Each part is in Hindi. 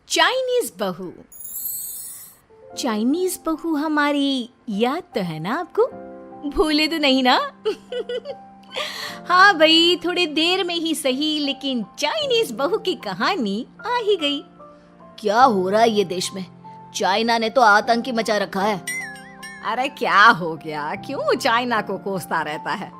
चाइनीज बहू। चाइनीज बहू हमारी याद तो है ना आपको? भूले तो नहीं ना? हाँ भाई, थोड़ी देर में ही सही, लेकिन चाइनीज बहू की कहानी आ ही गई। क्या हो रहा है ये देश में? चाइना ने तो आतंक ही मचा रखा है। अरे क्या हो गया? क्यों चाइना को कोसता रहता है?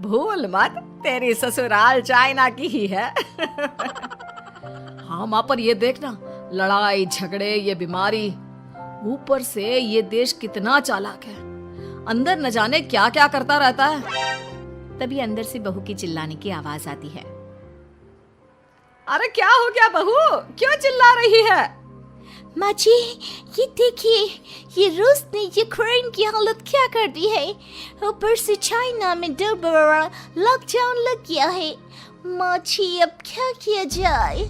भूल मत, तेरी ससुराल चाइना की ही है। हाँ माँ, पर ये देखना, लड़ाई झगड़े, ये बीमारी, ऊपर से ये देश कितना चालाक है। अंदर न जाने क्या क्या करता रहता है। तभी अंदर से बहू की चिल्लाने की आवाज आती है। अरे क्या हो गया बहू, क्यों चिल्ला रही है? माँ जी, ये देखिए, ये रूस ने यूक्रेन की हालत क्या कर दी है। ऊपर से चाइना में 2 बड़ा लॉकडाउन लग गया है। माँ जी, अब क्या किया जाए?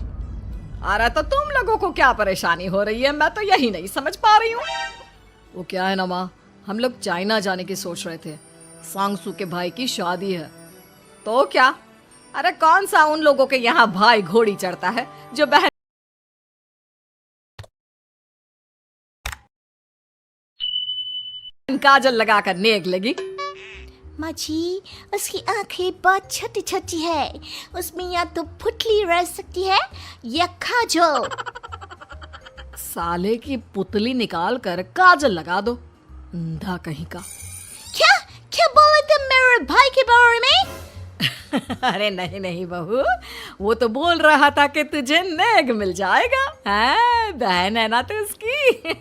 अरे तो तुम लोगों को क्या परेशानी हो रही है, मैं तो यही नहीं समझ पा रही हूँ। वो क्या है ना माँ, हम लोग चाइना जाने की सोच रहे थे। सांगसू के भाई की शादी है। तो क्या? अरे कौन सा उन लोगों के यहाँ भाई घोड़ी चढ़ता है जो बहन काजल लगाकर नेक लगी। माँ जी, उसकी आंखें बहुत छोटी छोटी है, उसमें या तो पुतली रह सकती है या काजल। साले की पुतली निकाल कर काजल लगा दो, अंधा कहीं का। क्या क्या बोले तुम मेरे भाई के बारे में? अरे नहीं नहीं बहू, वो तो बोल रहा था कि तुझे नेग मिल जाएगा। हैं, बहन है ना तू उसकी।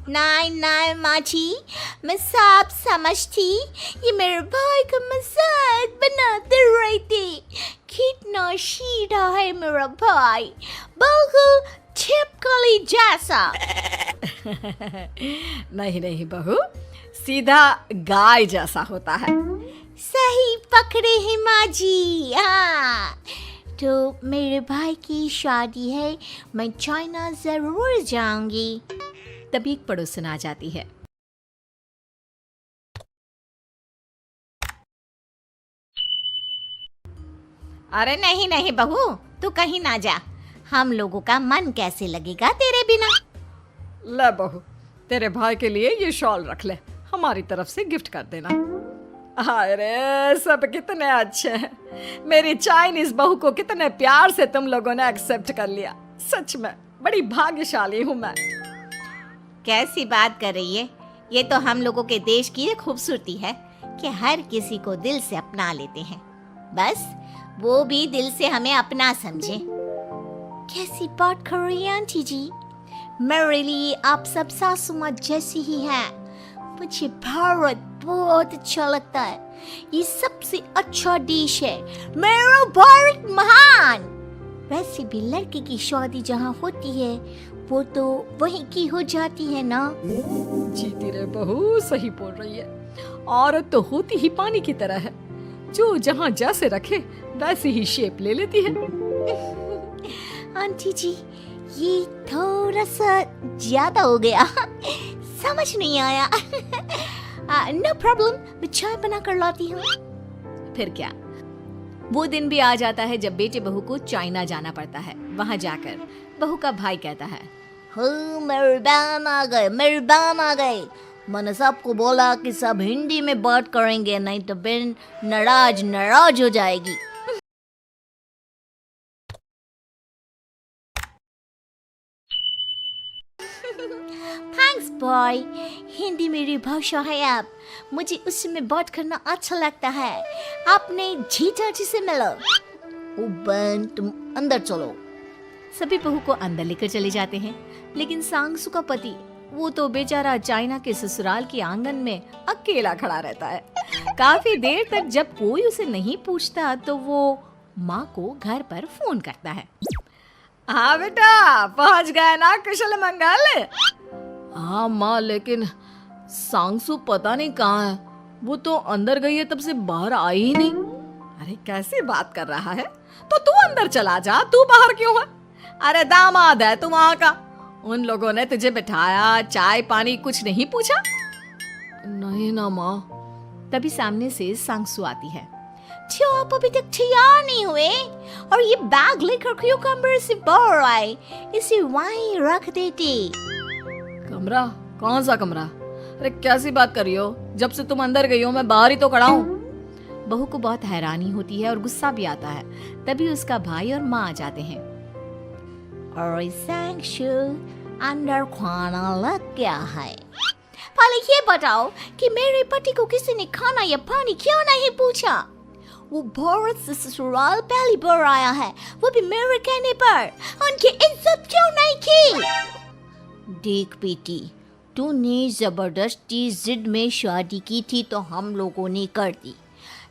नहीं नहीं माँ जी, मैं सब समझती, ये मेरे भाई का मजाक बनाते रहते। कितना सीधा है मेरा भाई, बिल्कुल छिपकली जैसा। नहीं नहीं बहू, सीधा गाय जैसा होता है। सही पकड़े हैं माँ जी। हाँ, तो मेरे भाई की शादी है, मैं चाइना जरूर जाऊंगी। तभी एक पड़ोसन आ जाती है। अरे नहीं नहीं बहू, तू कहीं ना जा, हम लोगों का मन कैसे लगेगा तेरे बिना। ले बहू, तेरे भाई के लिए ये शॉल रख ले, हमारी तरफ से गिफ्ट कर देना। अरे सब कितने अच्छे हैं। मेरी चाइनीज बहू को कितने प्यार से तुम लोगों ने एक्सेप्ट कर लिया। सच में बड़ी भाग्यशाली हूँ मैं। कैसी बात कर रही है? ये तो हम लोगों के देश की खूबसूरती है कि हर किसी को दिल से अपना लेते हैं, बस वो भी दिल से हमें अपना समझे। कैसी बात कर रही है आंटी जी? मेरे लिए आप सब सासू माँ जैसी ही हैं। मुझे भारत बहुत अच्छा लगता है, ये सबसे अच्छा देश है। मेरा भारत महान। वैसे भी लड़के की शादी जहाँ होती है वो तो वहीं की हो जाती है ना। जीती रे बहू, सही बोल रही है। औरत तो होती ही पानी की तरह है, जो जहाँ जैसे रखे वैसी ही शेप ले लेती है। आंटी जी, ये थोड़ा सा ज्यादा हो गया, समझ नहीं आया। नो प्रॉब्लम, मैं चाय बना कर लाती हूँ। फिर क्या, वो दिन भी आ जाता है जब बेटे बहू को चाइना जाना पड़ता है। वहाँ जाकर बहू का भाई कहता है, मेरे बहन आ गए, मेरे बहन आ गए। मैंने सबको बोला कि सब हिंदी में बात करेंगे, नहीं तो बहन नाराज हो जाएगी। थैंक्स बॉय, हिंदी मेरी भाषा है। अब मुझे उसमें बात करना अच्छा लगता है। आपने जीजा जी से मिलो। ओ बहन, तुम अंदर चलो। सभी बहू को अंदर लेकर चले जाते हैं, लेकिन सांगसू का पति, वो तो बेचारा चाइना के ससुराल के आंगन में अकेला खड़ा रहता है। काफी देर तक जब कोई उसे नहीं पूछता तो वो माँ को घर पर फोन करता है। हाँ बेटा, पहुंच गए ना कुशल मंगल? हाँ माँ, लेकिन सांगसू पता नहीं कहाँ है। वो तो अंदर गई है, तब से बाहर आई ही नहीं। अरे कैसी बात कर रहा है? तो तू अंदर चला जा, तू बाहर क्यों है? अरे दामाद है तू वहाँ का, उन लोगों ने तुझे बिठाया, चाय पानी कुछ नहीं पूछा? नहीं ना माँ, तभी सामने से सांगसू आती है। क्यों आप अभी तक तैयार नहीं हुए? और ये बैग लेकर क्यों कमरे से बाहर आए? इसे वहीं रख देते। कमरा? कौन सा कमरा? अरे कैसी बात कर रही हो? जब से तुम अंदर गई हो मैं बाहर ही तो खड़ा हूँ। बहू को बहुत हैरानी होती है और गुस्सा भी आता है। तभी उसका भाई और माँ आ जाते हैं। और सांगसू, अंदर खाना लग गया है। पहले ये बताओ कि मेरे पति को किसी ने खाना या पानी क्यों नहीं पूछा? वो भारत से ससुराल पहली बार आया है, वो भी मेरे कहने पर। उनकी इज्जत क्यों नहीं की? देख बेटी, तूने जबरदस्ती जिद में शादी की थी तो हम लोगों ने कर दी,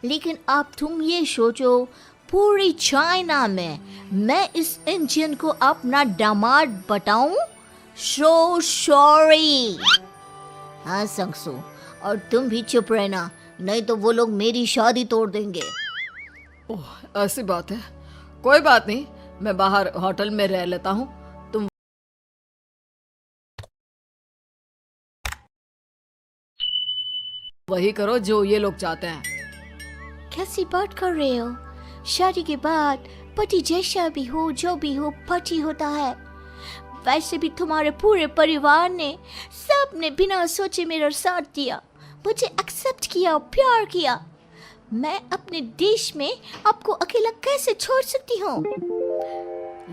लेकिन अब तुम ये सोचो, पूरी चाइना में मैं इस इंडियन को अपना दामाद बताऊं? So sorry. हाँ सांगसू, और तुम भी चुप रहना, नहीं तो वो लोग मेरी शादी तोड़ देंगे। ओह, ऐसी बात है। कोई बात नहीं, मैं बाहर होटल में रह लेता हूँ, तुम वही करो जो ये लोग चाहते हैं। कैसी बात कर रहे हो? शादी के बाद पति जैसा भी हो, जो भी हो, पति होता है। वैसे भी तुम्हारे पूरे परिवार ने, सबने बिना सोचे मेरा साथ दिया, मुझे एक्सेप्ट किया और प्यार किया। मैं अपने देश में आपको अकेला कैसे छोड़ सकती हूँ?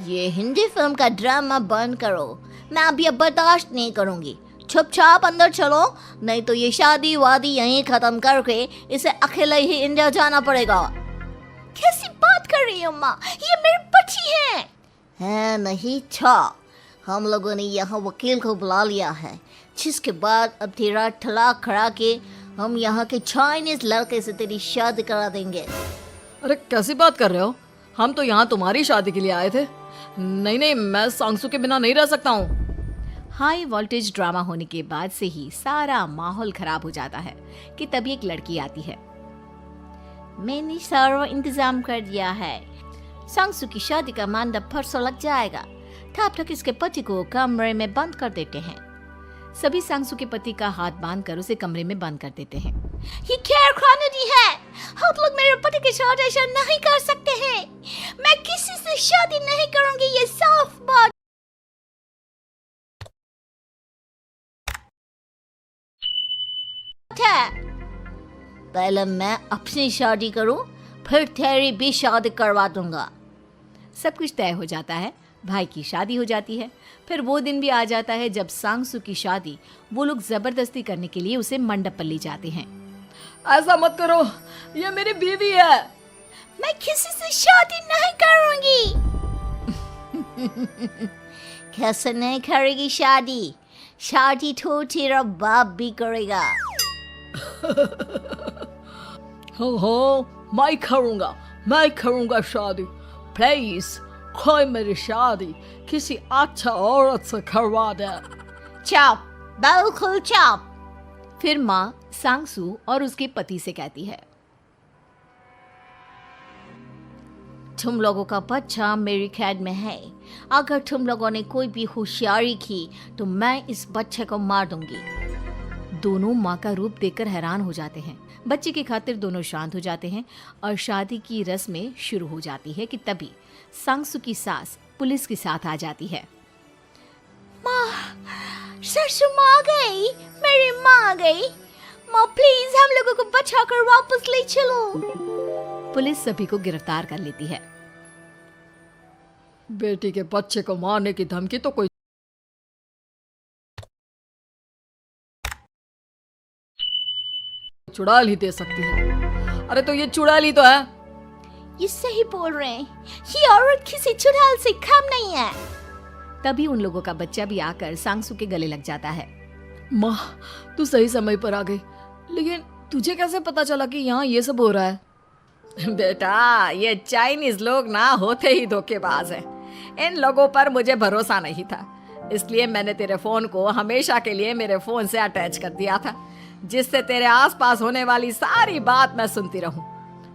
ये हिंदी फिल्म का ड्रामा बंद करो, मैं अभी अब बर्दाश्त नहीं करूँगी। चुपचाप अंदर चलो, नहीं तो ये शादी वादी यहीं खत्म करके इसे अकेले ही इंडिया जाना पड़ेगा। कैसी बात कर रही हो माँ? ये मेरे पति हैं। है नहीं था, हम लोगों ने यहाँ वकील को बुला लिया है, जिसके बाद अब तेरा तलाक करा के हम यहाँ के चाइनीज लड़के से तेरी शादी करा देंगे। अरे कैसी बात कर रहे हो? हम तो यहाँ तुम्हारी शादी के लिए आए थे। नहीं नहीं, मैं सांगसू के बिना नहीं रह सकता हूँ। हाई वोल्टेज ड्रामा होने के बाद से ही सारा माहौल खराब हो जाता है कि तभी एक लड़की आती है। मैंने सारा इंतजाम कर दिया है, सांगसू की शादी का मंडप परसों लग जाएगा, तब तक इसके पति को कमरे में बंद कर देते हैं। सभी सांगसू के पति का हाथ बांधकर उसे कमरे में बंद कर देते हैं। ये क्या कानूनी है? आप लोग मेरे पति के साथ ऐसा नहीं कर सकते हैं। मैं किसी से शादी नहीं करूंगी, ये साफ बात है। पहले मैं अपनी शादी करूं, फिर तेरी भी शादी करवा दूंगा। सब कुछ तय हो जाता है, भाई की शादी हो जाती है। फिर वो दिन भी आ जाता है जब सांगसू की शादी वो लोग जबरदस्ती करने के लिए उसे मंडप पर ले जाते हैं। ऐसा मत करो, ये मेरी बीवी है। मैं किसी से शादी नहीं करूंगी। कैसे नहीं करेगी शादी? शादी तो तेरा बाप भी करेगा। हो मैं करूंगा शादी। प्लीज कोई मेरी शादी किसी अच्छा औरत से करवा दे। चुप, बिल्कुल चुप। फिर माँ सांगसू और उसके पति से कहती है, तुम लोगों का बच्चा मेरी कैद में है। अगर तुम लोगों ने कोई भी होशियारी की तो मैं इस बच्चे को मार दूंगी। दोनों माँ का रूप देखकर हैरान हो जाते हैं। बच्चे की खातिर दोनों शांत हो जाते हैं और शादी की रस्में शुरू हो जाती है कि तभी सांगसू की सास पुलिस के साथ आ जाती है। माँ, सरसू माँ आ गई, मेरी माँ आ गई। माँ प्लीज हम लोगों को बचाकर वापस ले चलो। पुलिस सभी को गिरफ्तार कर लेती है। बेटी के बच्चे को मारने की धमकी तो कोई चुड़ैल ही दे सकती है। अरे तो ये चुड़ैल ही तो है। ये सही बोल रहे हैं, ये औरत किसी चुड़ैल से कम नहीं है। तभी उन लोगों का बच्चा भी आकर सांगसू के गले लग जाता है। माँ, तू सही समय पर आ गई, लेकिन तुझे कैसे पता चला कि यहाँ ये सब हो रहा है? बेटा, ये चाइनीज लोग ना होते ही धोखेबाज हैं। इन लोगों पर मुझे भरोसा नहीं था, इसलिए मैंने तेरे फोन को हमेशा के लिए मेरे फोन से अटैच कर दिया था, जिससे तेरे आसपास होने वाली सारी बात मैं सुनती रहूं।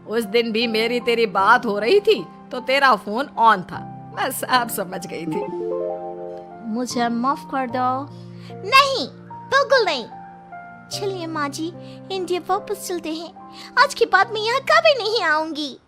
उस दिन भी मेरी तेरी बात हो रही थी तो तेरा फोन ऑन था, मैं सब समझ गई थी। मुझे माफ कर दो। नहीं, बिल्कुल नहीं। चलिए माँ जी, इंडिया वापस चलते हैं। आज के बाद मैं यहाँ कभी नहीं आऊंगी।